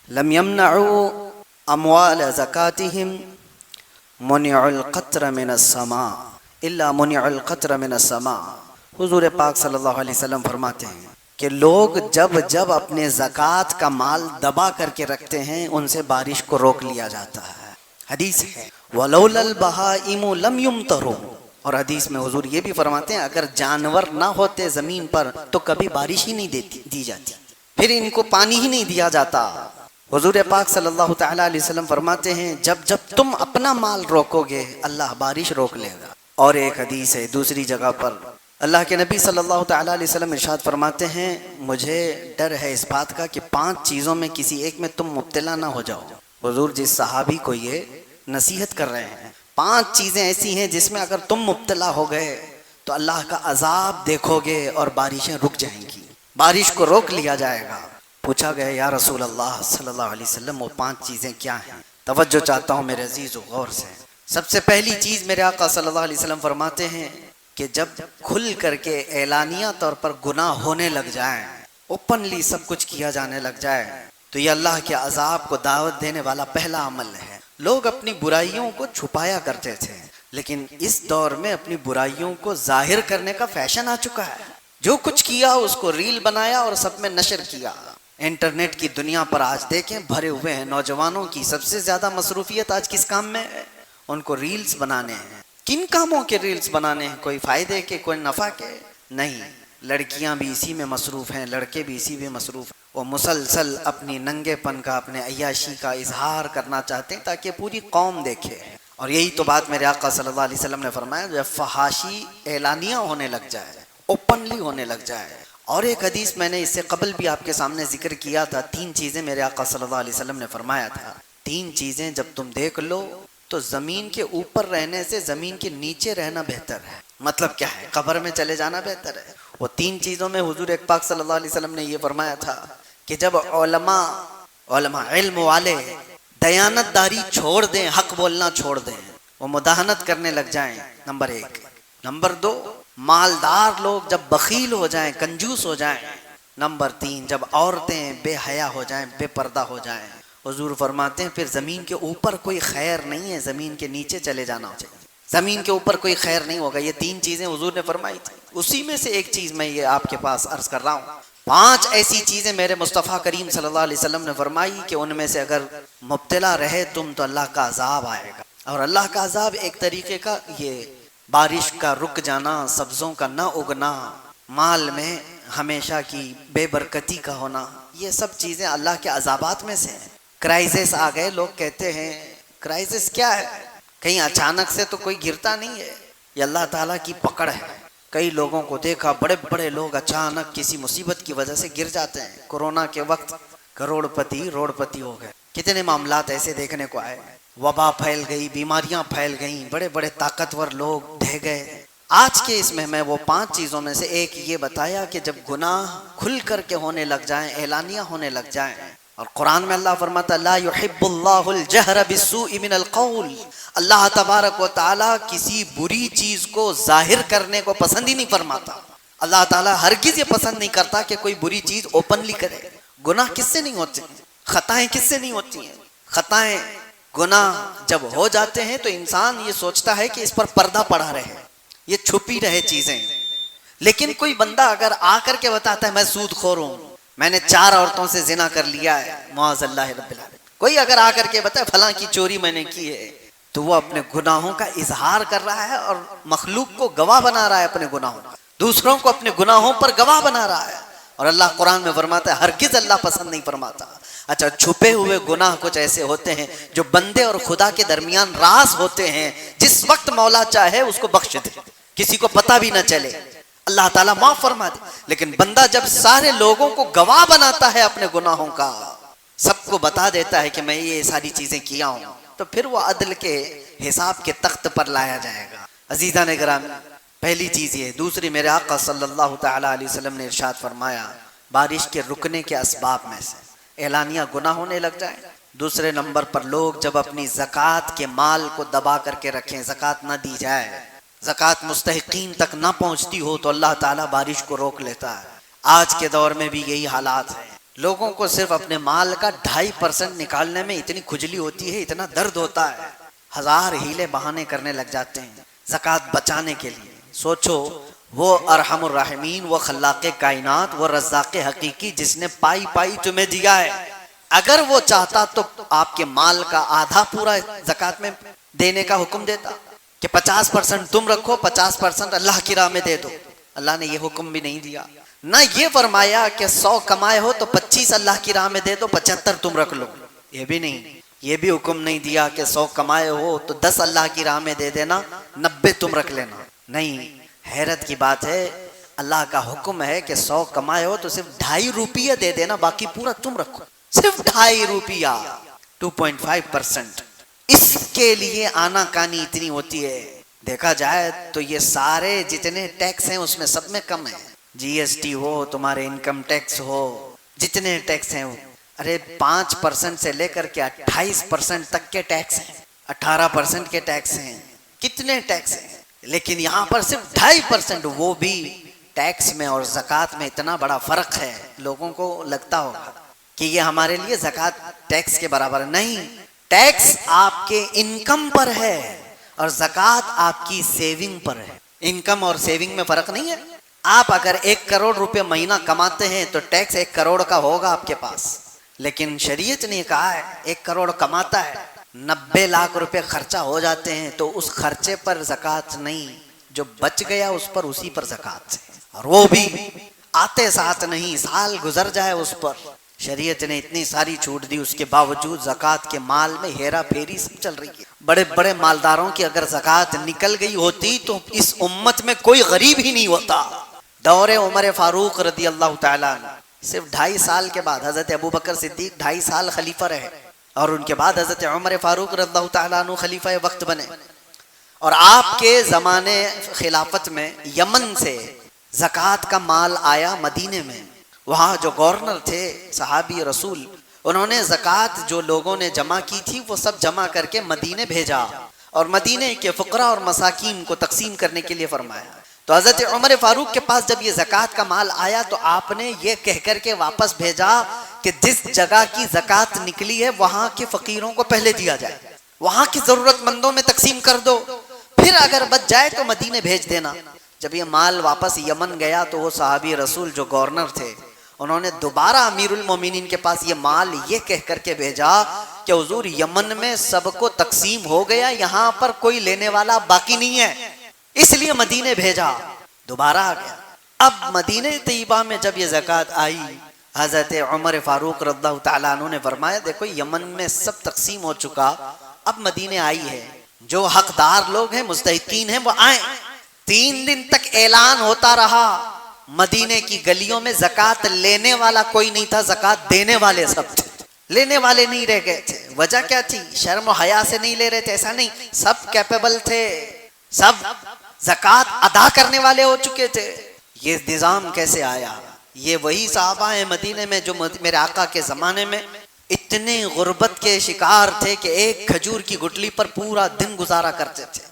لم يمنعوا اموال زکاتهم منع القطر من السماء الا منع القطر من السماء۔ حضور پاک صلی اللہ علیہ وسلم فرماتے ہیں کہ لوگ جب جب اپنے زکوٰۃ کا مال دبا کر کے رکھتے ہیں ان سے بارش کو روک لیا جاتا ہے۔ حدیث ہے وَلَوْلَا الْبَهَائِمُ لَمْ يُمْطَرُوا، اور حدیث میں حضور یہ بھی فرماتے ہیں اگر جانور نہ ہوتے زمین پر تو کبھی بارش ہی نہیں دی جاتی، پھر ان کو پانی ہی نہیں دیا جاتا۔ حضور پاک صلی اللہ تعالیٰ علیہ وسلم فرماتے ہیں جب جب تم اپنا مال روکو گے اللہ بارش روک لے گا۔ اور ایک حدیث ہے دوسری جگہ پر اللہ کے نبی صلی اللہ تعالیٰ علیہ وسلم ارشاد فرماتے ہیں مجھے ڈر ہے اس بات کا کہ 5 چیزوں میں کسی ایک میں تم مبتلا نہ ہو جاؤ۔ حضور جس صحابی کو یہ نصیحت کر رہے ہیں 5 چیزیں ایسی ہیں جس میں اگر تم مبتلا ہو گئے تو اللہ کا عذاب دیکھو گے اور بارشیں رک جائیں گی، بارش کو روک لیا جائے گا۔ پوچھا گیا یا رسول اللہ صلی اللہ علیہ وسلم وہ 5 چیزیں کیا ہیں؟ توجہ چاہتا ہوں میرے عزیز و غور سے۔ سب سے پہلی چیز میرے آقا صلی اللہ علیہ وسلم فرماتے ہیں کہ جب کھل کر کے اعلانیہ طور پر گناہ ہونے لگ جائیں، اوپنلی سب کچھ کیا جانے لگ جائے تو یہ اللہ کے عذاب کو دعوت دینے والا پہلا عمل ہے۔ لوگ اپنی برائیوں کو چھپایا کرتے تھے لیکن اس دور میں اپنی برائیوں کو ظاہر کرنے کا فیشن آ چکا ہے۔ جو کچھ کیا اس کو ریل بنایا اور سب میں نشر کیا۔ انٹرنیٹ کی دنیا پر آج دیکھیں بھرے ہوئے ہیں، نوجوانوں کی سب سے زیادہ مصروفیت آج کس کام میں ہے؟ ان کو ریلز بنانے ہیں۔ کن کاموں کے ریلز بنانے ہیں؟ کوئی فائدے کے، کوئی نفع کے؟ نہیں، لڑکیاں بھی اسی میں مصروف ہیں، لڑکے بھی اسی میں مصروف ہیں۔ وہ مسلسل اپنی ننگے پن کا، اپنے عیاشی کا اظہار کرنا چاہتے ہیں تاکہ پوری قوم دیکھے۔ اور یہی تو بات میرے آقا صلی اللہ علیہ وسلم نے فرمایا جب فحاشی اعلانیہ ہونے لگ جائے، اوپنلی ہونے لگ جائے۔ اور ایک حدیث میں نے اس سے قبل بھی آپ کے سامنے ذکر کیا تھا، 3 چیزیں میرے آقا صلی اللہ علیہ وسلم نے فرمایا تھا 3 چیزیں جب تم دیکھ لو تو زمین کے اوپر رہنے سے زمین کے نیچے رہنا بہتر ہے۔ مطلب کیا ہے؟ قبر میں چلے جانا بہتر ہے۔ وہ 3 چیزوں میں حضور پاک صلی اللہ علیہ وسلم نے یہ فرمایا تھا کہ جب علماء علم والے دیانت داری چھوڑ دیں، حق بولنا چھوڑ دیں، وہ مداہنت کرنے لگ جائیں، نمبر 1۔ نمبر 2، مالدار لوگ جب بخیل ہو جائیں، کنجوس ہو جائیں۔ نمبر 3، جب عورتیں بے حیا ہو جائیں، بے پردہ ہو جائیں۔ حضور فرماتے ہیں پھر زمین کے اوپر کوئی خیر نہیں ہے، زمین کے نیچے چلے جانا چاہیے، زمین کے اوپر کوئی خیر نہیں ہوگا۔ یہ 3 چیزیں حضور نے فرمائی تھی، اسی میں سے ایک چیز میں یہ آپ کے پاس عرض کر رہا ہوں۔ 5 ایسی چیزیں میرے مصطفیٰ کریم صلی اللہ علیہ وسلم نے فرمائی کہ ان میں سے اگر مبتلا رہے تم تو اللہ کا عذاب آئے گا۔ اور اللہ کا عذاب ایک طریقے کا یہ بارش کا رک جانا، سبزوں کا نہ اگنا، مال میں ہمیشہ کی بے برکتی کا ہونا، یہ سب چیزیں اللہ کے عذابات میں سے ہیں۔ کرائسس آ گئے، لوگ کہتے ہیں کرائسس کیا ہے؟ کہیں اچانک سے تو کوئی گرتا نہیں ہے، یہ اللہ تعالیٰ کی پکڑ ہے۔ کئی لوگوں کو دیکھا بڑے بڑے لوگ اچانک کسی مصیبت کی وجہ سے گر جاتے ہیں۔ کورونا کے وقت کروڑ پتی ہو گئے، کتنے معاملات ایسے دیکھنے کو آئے۔ وبا پھیل گئی، بیماریاں پھیل گئیں، بڑے بڑے طاقتور لوگ ڈھہ گئے۔ آج کے اس میں وہ 5 چیزوں میں سے ایک یہ بتایا کہ جب گناہ کھل کر کے ہونے لگ جائیں، اعلانیہ ہونے لگ جائیں، اور قرآن میں اللہ فرماتا لا يحب اللہ الجہر بالسوء من القول، اللہ تبارک و تعالیٰ کسی بری چیز کو ظاہر کرنے کو پسند ہی نہیں فرماتا۔ اللہ تعالیٰ ہرگز یہ پسند نہیں کرتا کہ کوئی بری چیز اوپنلی کرے۔ گناہ کس سے نہیں ہوتے؟ خطائیں کس سے نہیں ہوتی ہیں؟ خطائیں، گناہ جب ہو جاتے ہیں تو انسان یہ سوچتا ہے کہ اس پر پردہ پڑا رہے، یہ چھپی رہے چیزیں۔ لیکن کوئی بندہ اگر آ کر کے بتاتا ہے میں سود خور ہوں، میں نے 4 عورتوں سے زنا کر لیا ہے، معاذ اللہ رب العالمین، کوئی اگر آ کر کے بتائے فلاں کی چوری میں نے کی ہے، تو وہ اپنے گناہوں کا اظہار کر رہا ہے اور مخلوق کو گواہ بنا رہا ہے اپنے گناہوں کا، دوسروں کو اپنے گناہوں پر گواہ بنا رہا ہے۔ اور اللہ قرآن میں فرماتا ہے ہرگز اللہ پسند نہیں فرماتا۔ اچھا، چھپے ہوئے گناہ کچھ ایسے ہوتے ہیں جو بندے اور خدا کے درمیان راز ہوتے ہیں، جس وقت مولا چاہے اس کو بخش دے، کسی کو پتہ بھی نہ چلے، اللہ تعالیٰ معاف فرما دے۔ لیکن بندہ جب سارے لوگوں کو گواہ بناتا ہے اپنے گناہوں کا، سب کو بتا دیتا ہے کہ میں یہ ساری چیزیں کیا ہوں، تو پھر وہ عدل کے حساب کے تخت پر لایا جائے گا۔ عزیزان گرامی، پہلی چیز یہ۔ دوسری، میرے آقا صلی اللہ تعالیٰ علیہ وسلم نے ارشاد فرمایا بارش کے رکنے کے اسباب میں سے اعلانیہ گناہ ہونے لگ جائیں۔ دوسرے نمبر پر لوگ جب اپنی زکوٰۃ کے مال کو دبا کر کے رکھیں، زکوٰۃ نہ دی جائے، زکوٰۃ مستحقین تک نہ پہنچتی ہو تو اللہ تعالیٰ بارش کو روک لیتا ہے۔ آج کے دور میں بھی یہی حالات ہیں، لوگوں کو صرف اپنے مال کا 2.5% نکالنے میں اتنی کھجلی ہوتی ہے، اتنا درد ہوتا ہے، ہزار ہیلے بہانے کرنے لگ جاتے ہیں زکوٰۃ بچانے کے لیے۔ سوچو وہ ارحم الراحمین، وہ خلاق کائنات، وہ رزاق حقیقی جس نے پائی پائی تمہیں دیا ہے، اگر وہ چاہتا تو آپ کے مال کا آدھا پورا زکوٰۃ میں دینے کا حکم دیتا کہ 50% تم رکھو، 50% اللہ کی راہ میں دے دو۔ اللہ نے یہ حکم بھی نہیں دیا، نہ یہ فرمایا کہ 100 کمائے ہو تو 25 اللہ کی راہ میں دے دو، 75 تم رکھ لو، یہ بھی نہیں۔ یہ بھی حکم نہیں دیا کہ 100 کمائے ہو تو 10 اللہ کی راہ میں دے دینا، 90 تم رکھ لینا، نہیں۔ حیرت کی بات ہے، اللہ کا حکم ہے کہ 100 کمائے ہو تو صرف 2.5 روپیہ دے دینا، باقی پورا تم رکھو، صرف 2.5 روپیہ، 2.5%۔ اس کے لیے آنا کانی اتنی ہوتی ہے۔ دیکھا جائے تو یہ سارے جتنے ٹیکس ہیں اس میں سب میں کم ہے، جی ایس ٹی ہو، تمہارے انکم ٹیکس ہو، جتنے ٹیکس ہیں، ارے 5% سے لے کر کے 28% تک کے ٹیکس ہیں، 18% کے ٹیکس ہیں، کتنے ٹیکس ہیں، لیکن یہاں پر صرف 2.5%، وہ بھی ٹیکس میں اور زکوٰۃ میں اتنا بڑا فرق ہے۔ لوگوں کو لگتا ہوگا کہ یہ ہمارے لیے زکوٰۃ ٹیکس کے برابر نہیں، ٹیکس آپ کے انکم پر ہے اور زکوٰۃ آپ کی سیونگ پر ہے۔ انکم اور سیونگ میں فرق نہیں ہے۔ آپ اگر 1 کروڑ روپے مہینہ کماتے ہیں تو ٹیکس 1 کروڑ کا ہوگا آپ کے پاس، لیکن شریعت نے کہا ہے 1 کروڑ کماتا ہے، 90 لاکھ روپے خرچہ ہو جاتے ہیں تو اس خرچے پر زکوٰۃ نہیں، جو بچ گیا اس پر، اسی پر زکوٰۃ ہے، اور وہ بھی آتے ساتھ نہیں، سال گزر جائے اس پر۔ شریعت نے اتنی ساری چھوٹ دی، اس کے باوجود زکوٰۃ کے مال میں ہیرا پھیری سب چل رہی ہے۔ بڑے بڑے مالداروں کی اگر زکوٰۃ نکل گئی ہوتی تو اس امت میں کوئی غریب ہی نہیں ہوتا۔ دور عمر فاروق رضی اللہ تعالیٰ عنہ، صرف 2.5 سال کے بعد حضرت ابوبکر صدیق 2.5 سال خلیفہ رہے، اور ان کے بعد حضرت عمر فاروق رضی اللہ تعالیٰ عنہ خلیفہ وقت بنے، اور آپ کے زمانے خلافت میں یمن سے زکوٰۃ کا مال آیا مدینے میں۔ وہاں جو گورنر تھے صحابی رسول، انہوں نے زکوٰۃ جو لوگوں نے جمع کی تھی وہ سب جمع کر کے مدینے بھیجا، اور مدینے کے فقراء اور مساکین کو تقسیم کرنے کے لیے فرمایا۔ تو حضرت عمر فاروق کے پاس جب یہ زکوٰۃ کا مال آیا تو آپ نے یہ کہہ کر کے واپس بھیجا کہ جس جگہ کی زکوٰۃ نکلی ہے وہاں کے فقیروں کو پہلے دیا جائے، وہاں کی ضرورت مندوں میں تقسیم کر دو، پھر اگر بچ جائے تو مدینے بھیج دینا۔ جب یہ مال واپس یمن گیا تو وہ صحابی رسول جو گورنر تھے، انہوں نے دوبارہ امیر المومنین کے پاس یہ مال یہ کہہ کر کے بھیجا کہ حضور یمن میں سب کو تقسیم ہو گیا، یہاں پر کوئی لینے والا باقی نہیں ہے، اس لیے مدینے بھیجا۔ دوبارہ آ گیا۔ اب مدینہ طیبہ میں جب یہ زکوٰۃ آئی، حضرت عمر فاروق رضی اللہ تعالیٰ عنہ نے فرمایا دیکھو یمن میں سب تقسیم ہو چکا، اب مدینے آئی ہے، جو حقدار لوگ ہیں، مستحقین ہیں، وہ آئیں۔ 3 دن تک اعلان ہوتا رہا، مدینے کی گلیوں میں زکوٰۃ لینے والا کوئی نہیں تھا، زکوٰۃ دینے والے سب تھے، لینے والے نہیں رہ گئے تھے۔ وجہ کیا تھی؟ شرم و حیا سے نہیں لے رہے تھے، ایسا نہیں، سب کیپیبل تھے، سب زکوٰۃ ادا کرنے والے ہو چکے تھے۔ یہ نظام کیسے آیا؟ یہ وہی صحابہ ہیں مدینے میں جو میرے آقا کے زمانے میں اتنے غربت کے شکار تھے کہ ایک کھجور کی گٹلی پر پورا دن گزارا کرتے تھے،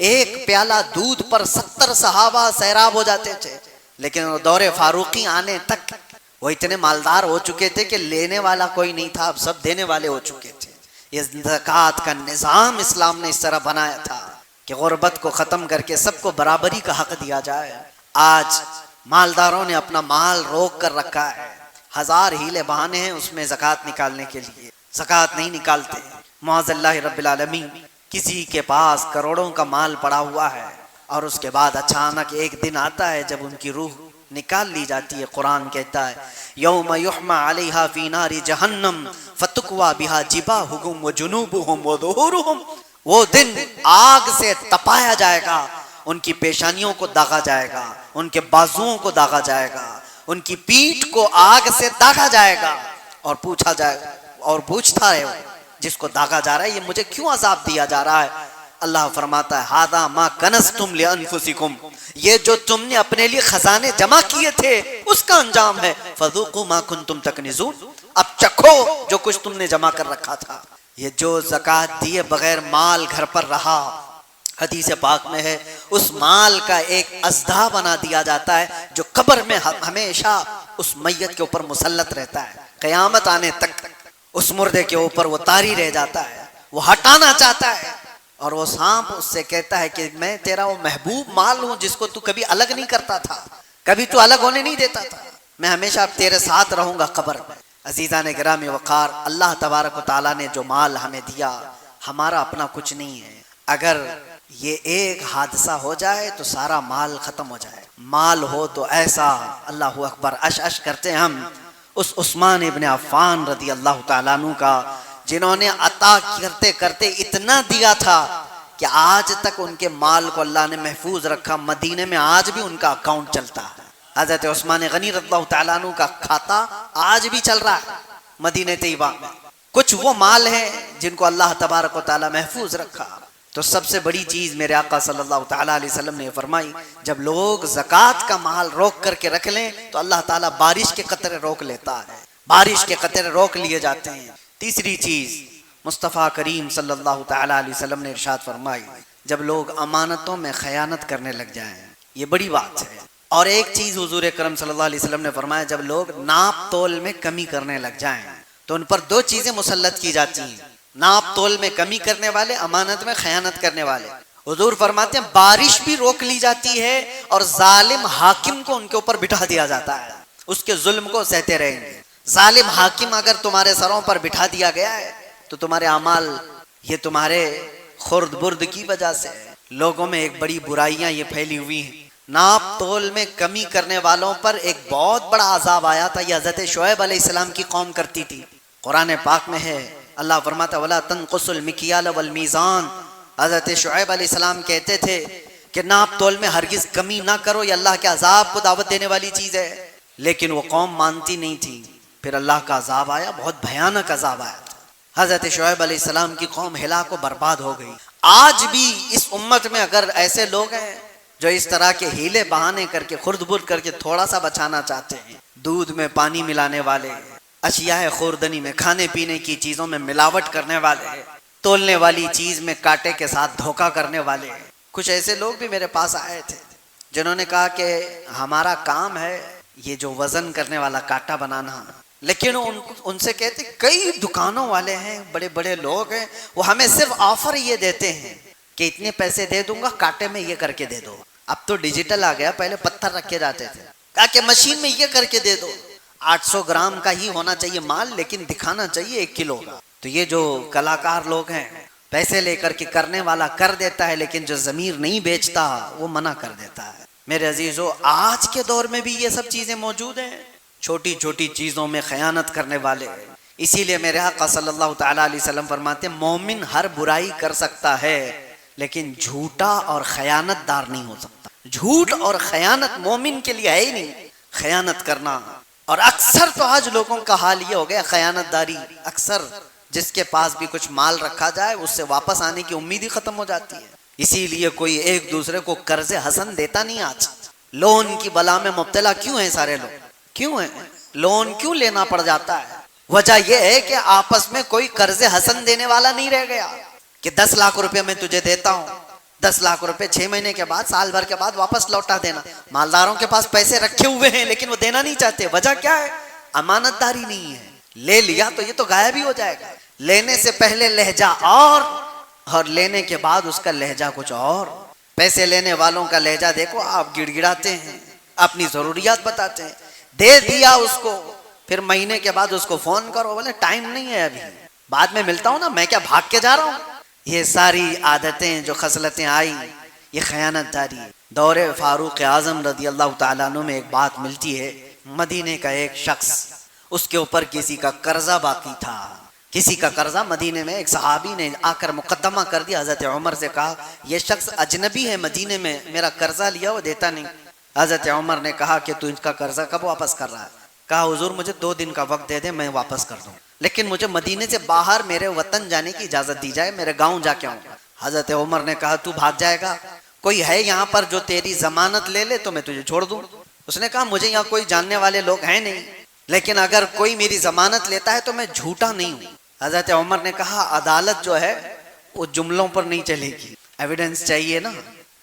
ایک پیالہ دودھ پر 70 صحابہ سیراب ہو جاتے تھے، لیکن دور فاروقی آنے تک وہ اتنے مالدار ہو چکے تھے کہ لینے والا کوئی نہیں تھا، اب سب دینے والے ہو چکے تھے۔ یہ زکوٰۃ کا نظام اسلام نے اس طرح بنایا تھا کہ غربت کو ختم کر کے سب کو برابری کا حق دیا جائے۔ آج مالداروں نے اپنا مال روک کر رکھا ہے، ہزار ہیلے بہانے ہیں اس میں زکوٰۃ نکالنے کے لیے، زکوٰۃ نہیں نکالتے۔ معاذ اللہ رب العالمین، کسی کے پاس کروڑوں کا مال پڑا ہوا ہے اور اس کے بعد اچانک ایک دن آتا ہے جب ان کی روح نکال لی جاتی ہے۔ قرآن کہتا ہے یوم یحمى علیہا فی نار جہنم فتکوی بہا جباہہم وجنوبہم وظہورہم، وہ دن آگ سے تپایا جائے گا، ان کی پیشانیوں کو داغا جائے گا، ان کے بازوؤں کو داغا جائے گا، ان کی پیٹھ کو آگ سے داغا جائے گا، اور پوچھا جائے گا، اور پوچھتا ہے جس کو داغا جا رہا ہے یہ مجھے کیوں عذاب دیا جا رہا ہے؟ اللہ فرماتا ہے ھذا ما کنزتم لانفسکم، یہ جو تم نے اپنے لیے خزانے جمع کیے تھے اس کا انجام ہے، فذوقوا ما کنتم تکنزون، اب چکھو جو کچھ تم نے جمع کر رکھا تھا۔ یہ جو زکوٰۃ دیے بغیر مال گھر پر رہا، حدیث پاک میں ہے اس مال کا ایک اژدھا بنا دیا جاتا ہے جو قبر میں ہمیشہ اس میت کے اوپر مسلط رہتا ہے، قیامت آنے تک اس مردے کے اوپر وہ طاری رہ جاتا ہے، وہ ہٹانا چاہتا ہے، اور وہ سانپ اس سے کہتا ہے کہ میں تیرا وہ محبوب مال ہوں جس کو تو کبھی الگ نہیں کرتا تھا، کبھی تو الگ ہونے نہیں دیتا تھا، میں ہمیشہ تیرے ساتھ رہوں گا قبر میں۔ عزیزان گرامی وقار، اللہ تبارک و تعالیٰ نے جو مال ہمیں دیا ہمارا اپنا کچھ نہیں ہے، اگر یہ ایک حادثہ ہو جائے تو سارا مال ختم ہو جائے۔ مال ہو تو ایسا، اللہ اکبر، اش اش کرتے ہم اس عثمان ابن عفان رضی اللہ تعالیٰ عنہ کا، جنہوں نے عطا کرتے کرتے اتنا دیا تھا کہ آج تک ان کے مال کو اللہ نے محفوظ رکھا، مدینے میں آج بھی ان کا اکاؤنٹ چلتا ہے۔ حضرت عثمان غنی رضی اللہ تعالیٰ عنہ کا کھاتا آج بھی چل رہا ہے مدینہ طیبہ میں۔ کچھ وہ مال ہیں جن کو اللہ تبارک و تعالیٰ محفوظ رکھا۔ تو سب سے بڑی چیز میرے آقا صلی اللہ تعالیٰ علیہ وسلم نے فرمائی، جب لوگ زکوٰۃ کا مال روک کر کے رکھ لیں تو اللہ تعالیٰ بارش کے قطرے روک لیتا ہے، بارش کے قطرے روک لیے جاتے ہیں۔ تیسری چیز مصطفیٰ کریم صلی اللہ تعالیٰ علیہ وسلم نے ارشاد فرمائی، جب لوگ امانتوں میں خیانت کرنے لگ جائیں، یہ بڑی بات ہے۔ اور ایک چیز حضور اکرم صلی اللہ علیہ وسلم نے فرمایا، جب لوگ ناپ تول میں کمی کرنے لگ جائیں تو ان پر دو چیزیں مسلط کی جاتی ہیں، ناپ تول میں کمی کرنے والے، امانت میں خیانت کرنے والے۔ حضور فرماتے ہیں بارش بھی روک لی جاتی ہے اور ظالم حاکم کو ان کے اوپر بٹھا دیا جاتا ہے، اس کے ظلم کو سہتے رہیں گے۔ ظالم حاکم اگر تمہارے سروں پر بٹھا دیا گیا ہے تو تمہارے اعمال، یہ تمہارے خرد برد کی وجہ سے لوگوں میں ایک بڑی برائیاں یہ پھیلی ہوئی ہیں۔ ناپ تول میں کمی کرنے والوں پر ایک بہت بڑا عذاب آیا تھا، یہ حضرت شعیب علیہ السلام کی قوم کرتی تھی۔ قرآن پاک میں ہے، اللہ فرماتا وَلَا تَنْقُصُوا الْمِكْيَالَ وَالْمِيزَانَ، حضرت شعیب علیہ السلام کہتے تھے کہ ناپ تول میں ہرگز کمی نہ کرو، یہ اللہ کے عذاب کو دعوت دینے والی چیز ہے، لیکن وہ قوم مانتی نہیں تھی۔ پھر اللہ کا عذاب آیا، بہت بھیانک عذاب آیا تھا، حضرت شعیب علیہ السلام کی قوم ہلاک و برباد ہو گئی۔ آج بھی اس امت میں اگر ایسے لوگ ہیں جو اس طرح کے ہیلے بہانے کر کے خرد برد کر کے تھوڑا سا بچانا چاہتے ہیں، دودھ میں پانی ملانے والے، اشیاء خوردنی میں، کھانے پینے کی چیزوں میں ملاوٹ کرنے والے، تولنے والی چیز میں کانٹے کے ساتھ دھوکہ کرنے والے، کچھ ایسے لوگ بھی میرے پاس آئے تھے جنہوں نے کہا کہ ہمارا کام ہے یہ جو وزن کرنے والا کانٹا بنانا، لیکن ان سے کہتے کئی دکانوں والے ہیں، بڑے بڑے لوگ ہیں، وہ ہمیں صرف آفر یہ دیتے ہیں کہ اتنے پیسے دے دوں گا، کانٹے میں یہ کر کے دے دو۔ اب تو ڈیجیٹل آ گیا، پہلے پتھر رکھے جاتے تھے، کہا کہ مشین میں یہ کر کے دے دو، 800 گرام کا ہی ہونا چاہیے مال، لیکن دکھانا چاہیے 1 کلو کا۔ تو یہ جو کلاکار لوگ ہیں، پیسے لے کر کے کرنے والا کر دیتا ہے، لیکن جو ضمیر نہیں بیچتا وہ منع کر دیتا ہے۔ میرے عزیزو، آج کے دور میں بھی یہ سب چیزیں موجود ہیں، چھوٹی چھوٹی چیزوں میں خیانت کرنے والے۔ اسی لیے میرے آقا صلی اللہ تعالیٰ علیہ وسلم فرماتے ہیں مومن ہر برائی کر سکتا ہے لیکن جھوٹا اور خیانت دار نہیں ہو سکتا۔ جھوٹ اور خیانت مومن کے لیے ہے ہی نہیں، خیانت کرنا۔ اور اکثر تو آج لوگوں کا حال یہ ہو گیا خیانت داری، اکثر جس کے پاس بھی کچھ مال رکھا جائے اس سے واپس آنے کی امید ہی ختم ہو جاتی ہے۔ اسی لیے کوئی ایک دوسرے کو قرض حسن دیتا نہیں آج۔ لون کی بلا میں مبتلا کیوں ہیں سارے لوگ؟ کیوں ہیں؟ لون کیوں لینا پڑ جاتا ہے؟ وجہ یہ ہے کہ آپس میں کوئی قرض حسن دینے والا نہیں رہ گیا کہ 10 لاکھ روپے میں تجھے دیتا ہوں، 10 لاکھ روپے 6 مہینے کے بعد، سال بھر کے بعد واپس لوٹا دینا۔ مالداروں کے پاس پیسے رکھے ہوئے ہیں لیکن وہ دینا نہیں چاہتے، وجہ کیا ہے؟ امانت داری نہیں ہے۔ لے لیا تو یہ تو غائب ہی ہو جائے گا۔ لینے سے پہلے لہجہ اور لینے کے بعد اس کا لہجہ کچھ اور۔ پیسے لینے والوں کا لہجہ دیکھو، آپ گڑ گڑاتے ہیں، اپنی ضروریات بتاتے ہیں، دے دیا اس کو، پھر مہینے کے بعد اس کو فون کرو، بولے ٹائم نہیں ہے ابھی، بعد میں ملتا ہوں نا، میں کیا بھاگ کے جا رہا ہوں۔ یہ ساری عادتیں جو خصلتیں آئی، یہ خیانت داری۔ دور فاروق اعظم رضی اللہ تعالیٰ عنہ میں ایک بات ملتی ہے، مدینے کا ایک شخص، اس کے اوپر کسی کا قرضہ باقی تھا، کسی کا قرضہ۔ مدینے میں ایک صحابی نے آ کر مقدمہ کر دیا، حضرت عمر سے کہا یہ شخص اجنبی ہے مدینے میں، میرا قرضہ لیا وہ دیتا نہیں۔ حضرت عمر نے کہا کہ تو اس کا قرضہ کب واپس کر رہا ہے؟ کہا حضور مجھے 2 دن کا وقت دے دیں، میں واپس کر دوں، لیکن مجھے مدینے سے باہر میرے وطن جانے کی اجازت دی جائے، میرے گاؤں جا کے آؤں۔ حضرت عمر نے کہا تو بھاگ جائے گا؟ کوئی ہے یہاں پر جو تیری ضمانت لے لے تو میں تجھے چھوڑ دوں۔ اس نے کہا مجھے یہاں کوئی جاننے والے لوگ ہیں نہیں، لیکن اگر کوئی میری ضمانت لیتا ہے تو میں جھوٹا نہیں ہوں۔ حضرت عمر نے کہا عدالت جو ہے وہ جملوں پر نہیں چلے گی، ایویڈنس چاہیے نا،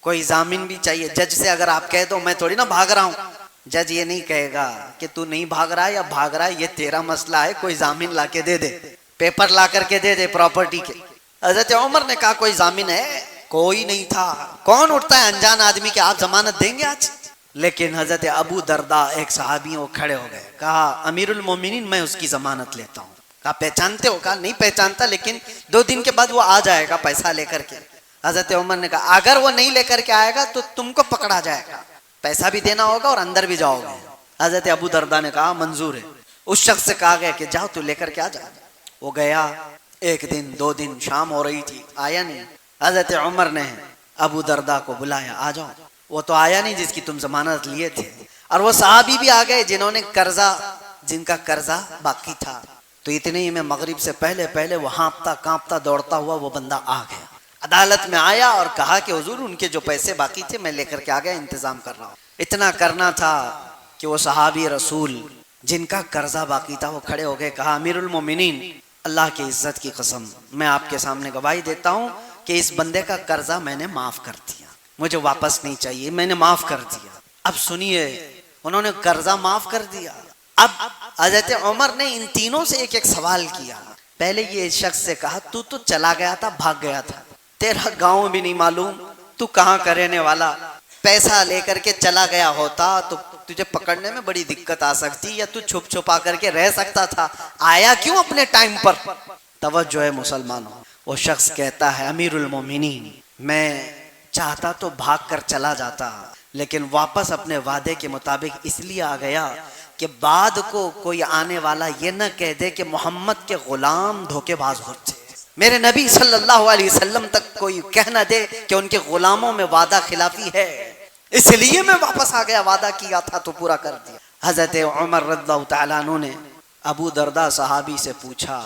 کوئی ضامن بھی چاہیے۔ جج سے اگر آپ کہہ دو میں تھوڑی نا بھاگ رہا ہوں، جج یہ نہیں کہے گا کہ تو نہیں بھاگ رہا ہے یا بھاگ رہا ہے، یہ تیرا مسئلہ ہے، کوئی ضامن لا کے دے دے، پیپر لا کر کے دے دے پراپرٹی کے۔ حضرت عمر نے کہا کوئی ضامن ہے؟ کوئی نہیں تھا۔ کون اٹھتا ہے انجان آدمی کہ آپ ضمانت دیں گے آج؟ لیکن حضرت ابو درداء ایک صحابی وہ کھڑے ہو گئے، کہا امیر المومنین میں اس کی ضمانت لیتا ہوں۔ کہا پہچانتے ہو؟ کہا نہیں پہچانتا، لیکن 2 دن کے بعد وہ آ جائے گا پیسہ لے کر کے۔ حضرت عمر نے کہا اگر وہ نہیں لے کر کے آئے گا تو تم کو پکڑا جائے گا، پیسہ بھی دینا ہوگا اور اندر بھی جاؤ گے۔ حضرت ابو درداء نے کہا منظور ہے۔ اس شخص سے کہا گیا کہ جاؤ تو لے کر کے آ جا۔ وہ گیا، 1 دن 2 دن، شام ہو رہی تھی، آیا نہیں۔ حضرت عمر نے ابو درداء کو بلایا، آ جاؤ۔ وہ تو آیا نہیں جس کی تم ضمانت لیے تھے، اور وہ صحابی بھی آ گئے جن کا قرضہ باقی تھا۔ تو اتنے ہی میں مغرب سے پہلے وہ ہانپتا کانپتا دوڑتا ہوا وہ بندہ آ گیا، عدالت میں آیا اور کہا کہ حضور ان کے جو پیسے باقی تھے میں لے کر کے آ گیا، انتظام کر رہا ہوں۔ اتنا کرنا تھا کہ وہ صحابی رسول جن کا قرضہ باقی تھا وہ کھڑے ہو گئے، کہا امیر المومنین اللہ کی عزت کی قسم میں آپ کے سامنے گواہی دیتا ہوں کہ اس بندے کا قرضہ میں نے معاف کر دیا، مجھے واپس نہیں چاہیے، میں نے معاف کر دیا۔ اب سنیے، انہوں نے قرضہ معاف کر دیا۔ اب حضرت عمر نے ان تینوں سے ایک سوال کیا۔ پہلے یہ شخص سے کہا تو چلا گیا تھا، بھاگ گیا تھا، تیرا گاؤں بھی نہیں معلوم، تو کہاں کا رہنے والا، پیسہ لے کر کے چلا گیا ہوتا تو تجھے پکڑنے میں بڑی دقت آ سکتی، یا تو چھپ چھپا کر کے رہ سکتا تھا، آیا کیوں اپنے ٹائم پر؟ توجہ ہے مسلمانوں، وہ شخص کہتا ہے امیر المومنین میں چاہتا تو بھاگ کر چلا جاتا، لیکن واپس اپنے وعدے کے مطابق اس لیے آ گیا کہ بعد کو کوئی آنے والا یہ نہ کہہ دے کہ محمد کے غلام دھوکے باز ہوتے، میرے نبی صلی اللہ علیہ وسلم تک کوئی کہہ نہ دے کہ ان کے غلاموں میں وعدہ خلافی ہے، اس لیے میں واپس آ گیا، وعدہ کیا تھا تو پورا کر دیا۔ حضرت عمر رضی اللہ تعالیٰ عنہ نے ابو درداء صحابی سے پوچھا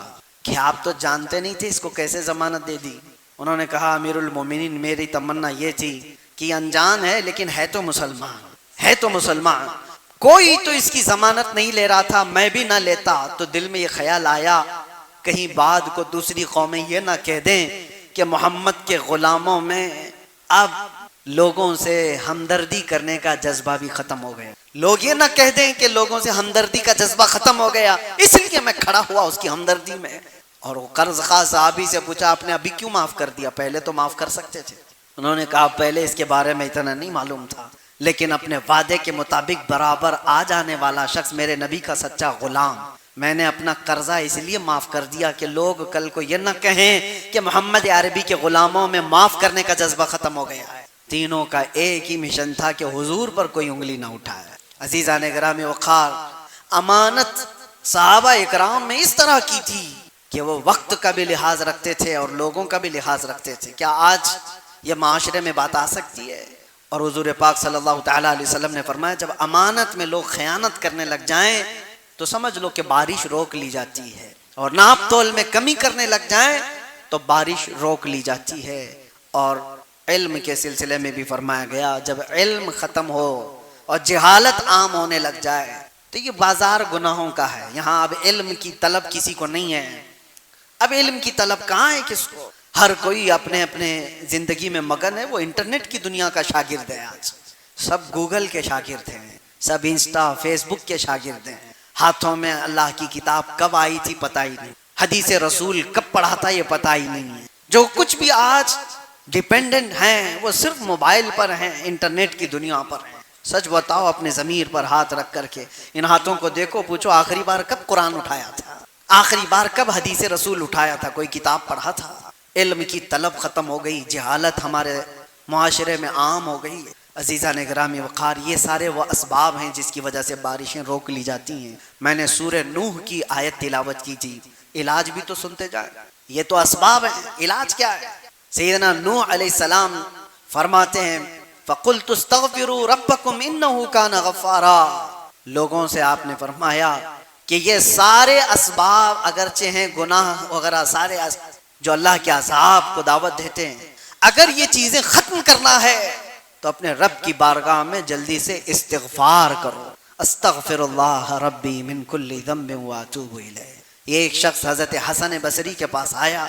کہ آپ تو جانتے نہیں تھے، اس کو کیسے ضمانت دے دی؟ انہوں نے کہا امیر المومنین میری تمنا یہ تھی کہ انجان ہے لیکن ہے تو مسلمان، کوئی تو اس کی ضمانت نہیں لے رہا تھا، میں بھی نہ لیتا تو دل میں یہ خیال آیا کہیں بعد کو دوسری قومیں یہ نہ کہہ دیں کہ محمد کے غلاموں میں اب لوگوں سے ہمدردی کرنے کا جذبہ بھی ختم ہو گیا، لوگ یہ نہ کہہ دیں کہ لوگوں سے ہمدردی کا جذبہ ختم ہو گیا، اس لیے میں کھڑا ہوا اس کی ہمدردی میں۔ اور وہ قرض خواہ صحابی سے پوچھا آپ نے ابھی کیوں معاف کر دیا، پہلے تو معاف کر سکتے تھے؟ انہوں نے کہا پہلے اس کے بارے میں اتنا نہیں معلوم تھا، لیکن اپنے وعدے کے مطابق برابر آ جانے والا شخص میرے نبی کا سچا غلام، میں نے اپنا قرضہ اس لیے معاف کر دیا کہ لوگ کل کو یہ نہ کہیں کہ محمد عربی کے غلاموں میں معاف کرنے کا جذبہ ختم ہو گیا ہے۔ تینوں کا ایک ہی مشن تھا کہ حضور پر کوئی انگلی نہ اٹھائے۔ عزیزان گرامی وقار، امانت صحابہ اکرام میں اس طرح کی تھی کہ وہ وقت کا بھی لحاظ رکھتے تھے اور لوگوں کا بھی لحاظ رکھتے تھے۔ کیا آج یہ معاشرے میں بات آ سکتی ہے؟ اور حضور پاک صلی اللہ تعالیٰ علیہ وسلم نے فرمایا جب امانت میں لوگ خیانت کرنے لگ جائیں تو سمجھ لو کہ بارش روک لی جاتی ہے، اور ناپ تول میں کمی کرنے لگ جائیں تو بارش روک لی جاتی ہے۔ اور علم کے سلسلے میں بھی فرمایا گیا جب علم ختم ہو اور جہالت عام ہونے لگ جائے تو یہ بازار گناہوں کا ہے، یہاں اب علم کی طلب کسی کو نہیں ہے۔ اب علم کی طلب کہاں ہے کس کو؟ ہر کوئی اپنے اپنے زندگی میں مگن ہے، وہ انٹرنیٹ کی دنیا کا شاگرد ہے، آج سب گوگل کے شاگرد ہیں، سب انسٹا فیس بک کے شاگرد ہیں، ہاتھوں میں اللہ کی کتاب کب آئی تھی پتہ ہی نہیں، حدیث رسول کب پڑھا تھا یہ پتہ ہی نہیں ہے، جو کچھ بھی آج ڈیپینڈنٹ ہیں وہ صرف موبائل پر ہیں، انٹرنیٹ کی دنیا پر ہیں۔ سچ بتاؤ اپنے ضمیر پر ہاتھ رکھ کر کے ان ہاتھوں کو دیکھو، پوچھو آخری بار کب قرآن اٹھایا تھا، آخری بار کب حدیث رسول اٹھایا تھا، کوئی کتاب پڑھا تھا؟ علم کی طلب ختم ہو گئی، جہالت ہمارے معاشرے میں عام ہو گئی۔ عزیزان گرامی وقار، یہ سارے وہ اسباب ہیں جس کی وجہ سے بارشیں روک لی جاتی ہیں۔ میں نے سورہ نوح کی آیت تلاوت کی تھی، علاج بھی تو سنتے جائیں، یہ تو اسباب ہیں، علاج کیا ہے؟ سیدنا نوح علیہ السلام فرماتے ہیں فَقُلْتُ اسْتَغْفِرُوا رَبَّكُمْ إِنَّهُ كَانَ غَفَّارًا، لوگوں سے آپ نے فرمایا کہ یہ سارے اسباب اگرچہ ہیں گناہ وغیرہ سارے جو اللہ کے عذاب کو دعوت دیتے ہیں، اگر یہ چیزیں ختم کرنا ہے تو اپنے رب کی بارگاہ میں جلدی سے استغفار کرو، استغفر اللہ ربی من کل ذنب واتوب الیہ۔ یہ ایک شخص حضرت حسن بصری کے پاس آیا،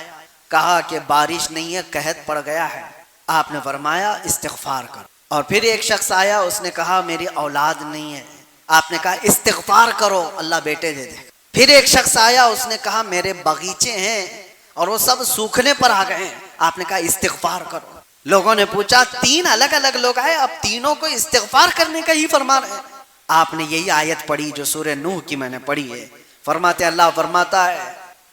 کہا کہ بارش نہیں ہے، قحط پڑ گیا ہے، آپ نے فرمایا استغفار کرو۔ اور پھر ایک شخص آیا، اس نے کہا میری اولاد نہیں ہے، آپ نے کہا استغفار کرو اللہ بیٹے دے دے. پھر ایک شخص آیا, اس نے کہا میرے باغیچے ہیں اور وہ سب سوکھنے پر آ گئے ہیں. آپ نے کہا استغفار کرو. لوگوں نے پوچھا 3 الگ الگ لوگ آئے, اب تینوں کو استغفار کرنے کا ہی فرما رہے ہیں. آپ نے یہی آیت پڑھی جو سورہ نوح کی میں نے پڑھی ہے. فرماتے اللہ فرماتا ہے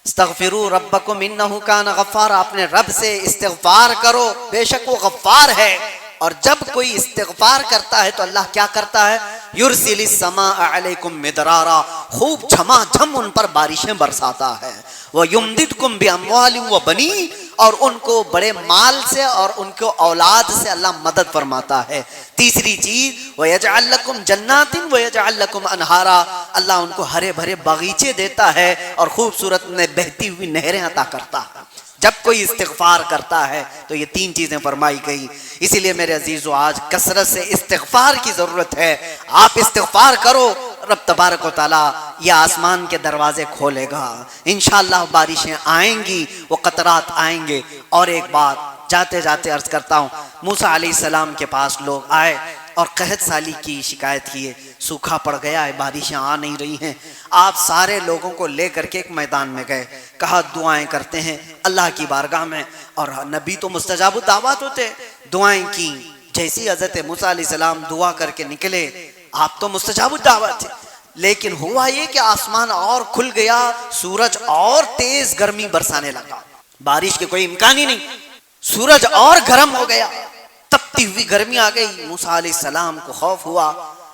استغفروا ربکم انہ کان غفار, اپنے رب سے استغفار کرو بے شک وہ غفار ہے. اور جب کوئی استغفار کرتا ہے تو اللہ کیا کرتا ہے, یرسل السماء علیکم مدرارا, خوب جھما جھم ان پر بارشیں برساتا ہے. وَيُمْدِدْكُمْ بِأَمْوَالٍ وَبَنِينَ, اور ان کو بڑے مال سے اور ان کو اولاد سے اللہ مدد فرماتا ہے. تیسری چیز وَيَجْعَلْ لَكُمْ جَنَّاتٍ وَيَجْعَلْ لَكُمْ أَنْهَارًا, اللہ ان کو ہرے بھرے باغیچے دیتا ہے اور خوبصورت بہتی ہوئی نہریں عطا کرتا ہے. جب کوئی استغفار کرتا ہے تو یہ 3 چیزیں فرمائی گئی. اسی لیے میرے عزیزو آج کثرت سے استغفار کی ضرورت ہے. آپ استغفار کرو, رب تبارک و تعالی یہ آسمان کے دروازے کھولے گا, انشاءاللہ بارشیں آئیں گی, وہ قطرات آئیں گے. اور ایک بات جاتے جاتے عرض کرتا ہوں, موسیٰ علیہ السلام کے پاس لوگ آئے اور قحط سالی کی شکایت کیے, سوکھا پڑ گیا ہے, بارشیں آ نہیں رہی ہیں. آپ سارے لوگوں کو لے کر کے ایک میدان میں گئے, کہا دعائیں کرتے ہیں اللہ کی بارگاہ میں. اور نبی تو مستجاب الدعوات ہوتے, دعائیں کی. جیسی حضرت موسیٰ علیہ السلام دعا کر کے نکلے, آپ تو مستجاب الدعوات تھے, لیکن ہوا یہ کہ آسمان اور کھل گیا, سورج اور تیز گرمی برسانے لگا. بارش کے کوئی امکان ہی نہیں, سورج اور گرم ہو گیا, تپتی ہوئی گرمی آ گئی. موسیٰ علیہ السلام کو خوف ہوا,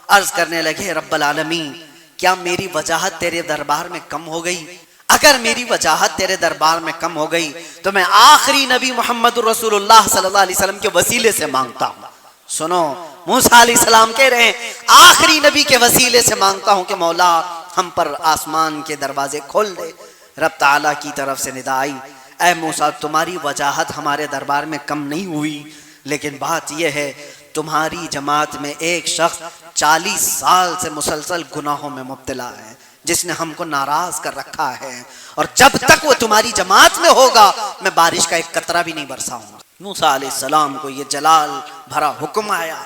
عرض کرنے لگے رب العالمین کیا میری وجاہت تیرے دربار میں کم ہو گئی؟ اگر میری وجاہت تیرے دربار میں کم ہو گئی تو میں آخری نبی محمد رسول اللہ صلی اللہ علیہ وسلم کے وسیلے سے مانگتا ہوں. سنو, موسیٰ علیہ السلام کہہ رہے ہیں آخری نبی کے وسیلے سے مانگتا ہوں کہ مولا ہم پر آسمان کے دروازے کھول دے. رب تعالیٰ کی طرف سے ندا آئی, اے موسیٰ تمہاری وجاہت ہمارے دربار میں کم نہیں ہوئی, لیکن بات یہ ہے تمہاری جماعت میں ایک شخص 40 سال سے مسلسل گناہوں میں مبتلا ہے, جس نے ہم کو ناراض کر رکھا ہے, اور جب تک وہ تمہاری جماعت میں ہوگا میں بارش کا ایک قطرہ بھی نہیں برساؤں گا. موسیٰ علیہ السلام کو یہ جلال بھرا حکم آیا.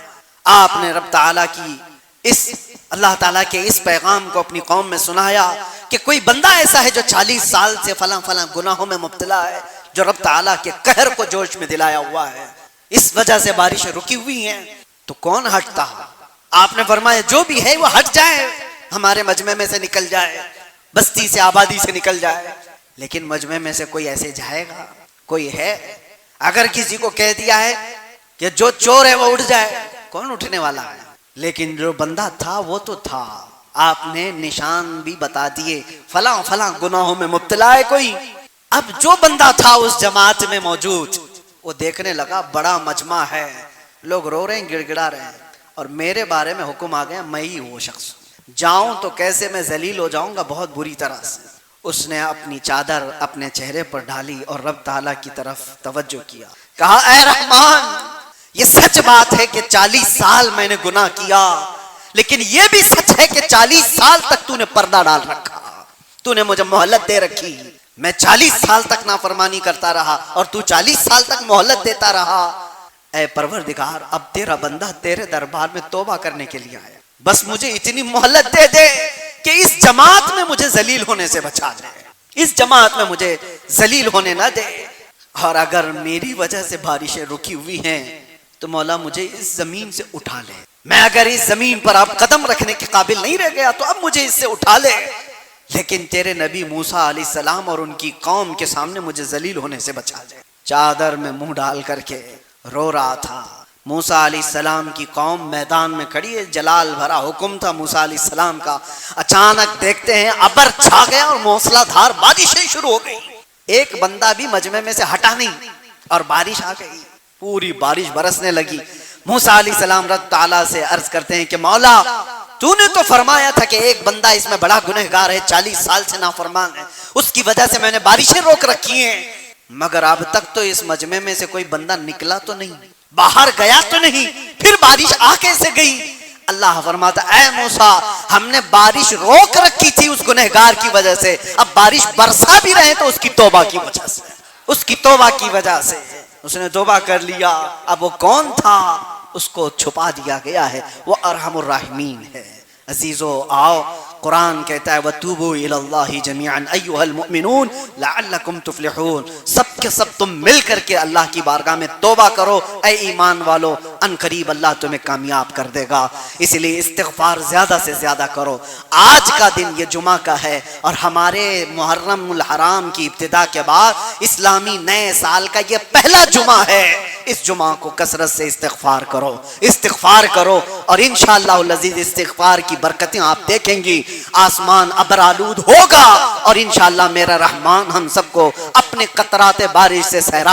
آپ نے رب تعالیٰ کی اللہ تعالیٰ کے اس پیغام کو اپنی قوم میں سنایا کہ کوئی بندہ ایسا ہے جو 40 سال سے فلاں فلاں گناہوں میں مبتلا ہے, جو رب تعالیٰ کے قہر کو جوش میں دلایا ہوا ہے, اس وجہ سے بارشیں رکی ہوئی ہیں. تو کون ہٹتا؟ آپ نے فرمایا جو بھی ہے وہ ہٹ جائے, ہمارے مجمع میں سے نکل جائے, بستی سے آبادی سے نکل جائے. لیکن مجمع میں سے کوئی ایسے جائے گا؟ کوئی ہے؟ اگر کسی کو کہہ دیا ہے کہ جو چور ہے وہ اٹھ جائے, کون اٹھنے والا ہے؟ لیکن جو بندہ تھا وہ تو تھا. آپ نے نشان بھی بتا دیے, فلاں فلاں گناہوں میں مبتلا ہے کوئی. اب جو بندہ تھا اس جماعت میں موجود, وہ دیکھنے لگا بڑا مجمع ہے, لوگ رو رہے ہیں, گڑ گڑا رہے ہیں, اور میرے بارے میں حکم آ گیا میں ہی وہ شخص جاؤں تو کیسے میں ذلیل ہو جاؤں گا, بہت بری طرح سے. اس نے اپنی چادر اپنے چہرے پر ڈالی اور رب تعالیٰ کی طرف توجہ کیا, کہا اے رحمان یہ سچ بات ہے کہ 40 سال میں نے گناہ کیا, لیکن یہ بھی سچ ہے کہ 40 سال تک تو نے پردہ ڈال رکھا, تو نے مجھے مہلت دے رکھی. میں 40 سال تک نافرمانی کرتا رہا اور تو 40 سال تک مہلت دیتا رہا. اے پروردگار اب تیرا بندہ تیرے دربار میں توبہ کرنے کے لیے آیا, بس مجھے اتنی مہلت دے دے کہ اس جماعت میں مجھے ذلیل ہونے سے بچا دے, اس جماعت میں مجھے ذلیل ہونے نہ دے. اور اگر میری وجہ سے بارشیں رکی ہوئی ہیں تو مولا مجھے اس زمین سے اٹھا لے. میں اگر اس زمین پر اب قدم رکھنے کے قابل نہیں رہ گیا تو اب مجھے اس سے اٹھا لے. لیکن تیرے نبی موسیٰ علیہ السلام اور ان کی قوم کے سامنے مجھے ذلیل ہونے سے بچا لے. چادر میں منہ ڈال کر کے رو رہا تھا. موسیٰ علیہ السلام کی قوم میدان میں کھڑی ہے, جلال بھرا حکم تھا موسیٰ علیہ السلام کا. اچانک دیکھتے ہیں ابر چھا گیا اور موسلا دھار بارشیں شروع ہو گئی. ایک بندہ بھی مجمع میں سے ہٹا نہیں اور بارش آ گئی, پوری بارش برسنے لگی. موسیٰ علیہ السلام رب تعالیٰ سے عرض کرتے ہیں کہ مولا تو نے تو فرمایا تھا کہ ایک بندہ اس میں بڑا گنہگار ہے, 40 سال سے نافرمان ہے, اس کی وجہ سے میں نے بارشیں روک رکھی ہیں, مگر اب تک تو اس مجمع میں سے کوئی بندہ نکلا تو نہیں, باہر گیا تو نہیں, پھر بارش آ کیسے گئی؟ اللہ فرماتا اے موسیٰ ہم نے بارش روک رکھی تھی اس گنہگار کی وجہ سے, اب بارش برسا بھی رہے تو اس کی توبہ کی وجہ سے, اس کی توبہ کی وجہ سے. اس نے توبہ کر لیا. اب وہ کون تھا اس کو چھپا دیا گیا ہے, وہ ارحم الراحمین ہے, عزیزو آؤ، قرآن کہتا ہے وَتُوبُوا إِلَى اللَّهِ جَمِيعًا أَيُّهَا الْمُؤْمِنُونَ لَعَلَّكُمْ تُفْلِحُونَ، سب کے سب تم مل کر کے اللہ کی بارگاہ میں توبہ کرو اے ایمان والو، ان قریب اللہ تمہیں کامیاب کر دے گا۔ اس لیے استغفار زیادہ سے زیادہ کرو۔ آج کا دن یہ جمعہ کا ہے اور ہمارے محرم الحرام کی ابتدا کے بعد اسلامی نئے سال کا یہ پہلا جمعہ ہے۔ اس جمعہ کو کثرت سے استغفار کرو، استغفار کرو، اور انشاءاللہ العزیز استغفار کی برکتیں آپ دیکھیں گی۔ آسمان ابر آلود ہوگا اور انشاءاللہ میرا رحمان ہم سب کو اپنے قطرات بارش سے سیراب